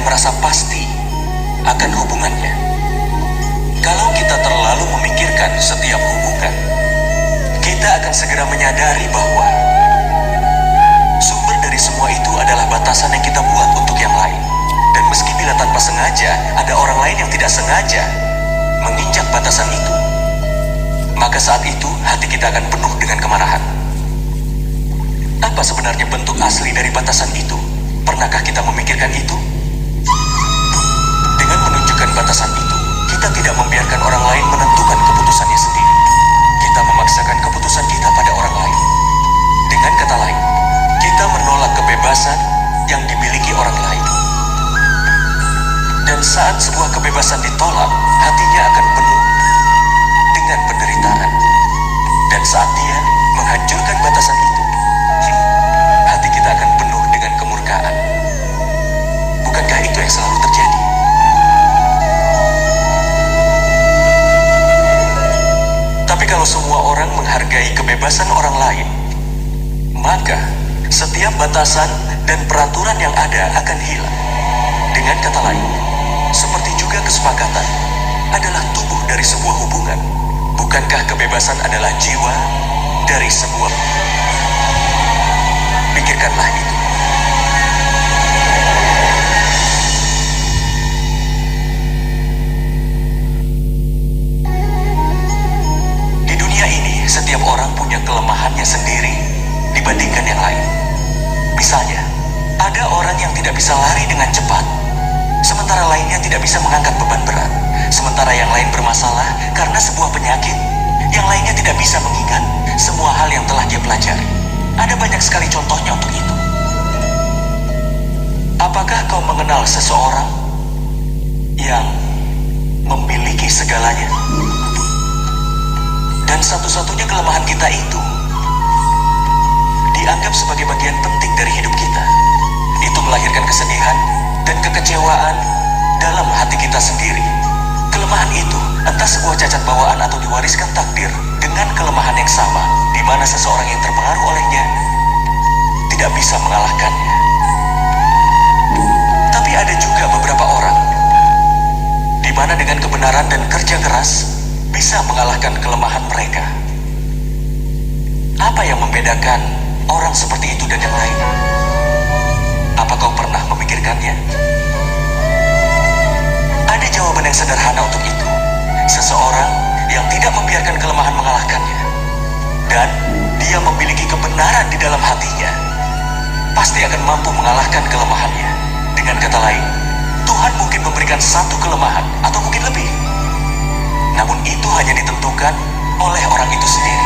dan merasa pasti akan hubungannya. Kalau kita terlalu memikirkan setiap hubungan, kita akan segera menyadari bahwa sumber dari semua itu adalah batasan yang kita buat untuk yang lain. Dan meski bila tanpa sengaja ada orang lain yang tidak sengaja menginjak batasan itu, maka saat itu hati kita akan penuh dengan kemarahan. Apa sebenarnya bentuk asli dari batasan itu? Pernahkah kita memikirkan itu? Dengan menunjukkan batasan itu, kita tidak membiarkan orang lain menentukan keputusannya sendiri. Kita memaksakan keputusan kita pada orang lain. Dengan kata lain, kita menolak kebebasan yang dimiliki orang lain. Dan saat sebuah kebebasan ditolak, hatinya akan penuh dengan penderitaan. Dan saat dia menghancurkan batasan itu, hati kita akan penuh dengan kemurkaan. Bukankah itu yang selalu terjadi? Tapi kalau semua orang menghargai kebebasan orang lain, maka setiap batasan dan peraturan yang ada akan hilang. Dengan kata lain, seperti juga kesepakatan adalah tubuh dari sebuah hubungan. Bukankah kebebasan adalah jiwa dari sebuah? Pikirkanlah itu. Di dunia ini, setiap orang punya kelemahannya sendiri dibandingkan yang lain. Misalnya, ada orang yang tidak bisa lari dengan cepat, sementara lainnya tidak bisa mengangkat beban berat. Sementara yang lain bermasalah karena sebuah penyakit, yang lainnya tidak bisa mengingat semua hal yang telah dia pelajari. Ada banyak sekali contohnya untuk itu. Apakah kau mengenal seseorang yang memiliki segalanya? Dan satu-satunya kelemahan kita itu dianggap sebagai bagian penting dari hidup kita. Itu melahirkan kesedihan dan kekecewaan dalam hati kita sendiri. Kelemahan itu entah sebuah cacat bawaan atau diwariskan takdir dengan kelemahan yang sama, di mana seseorang yang terpengaruh olehnya tidak bisa mengalahkannya. Tapi ada juga beberapa orang di mana dengan kebenaran dan kerja keras bisa mengalahkan kelemahan mereka. Apa yang membedakan orang seperti itu dan yang lain? Apa kau pernah memikirkannya? Ada jawaban yang sederhana untuk itu. Seseorang yang tidak membiarkan kelemahan mengalahkannya, dan dia memiliki kebenaran di dalam hatinya, pasti akan mampu mengalahkan kelemahannya. Dengan kata lain, Tuhan mungkin memberikan satu kelemahan atau mungkin lebih, namun itu hanya ditentukan oleh orang itu sendiri.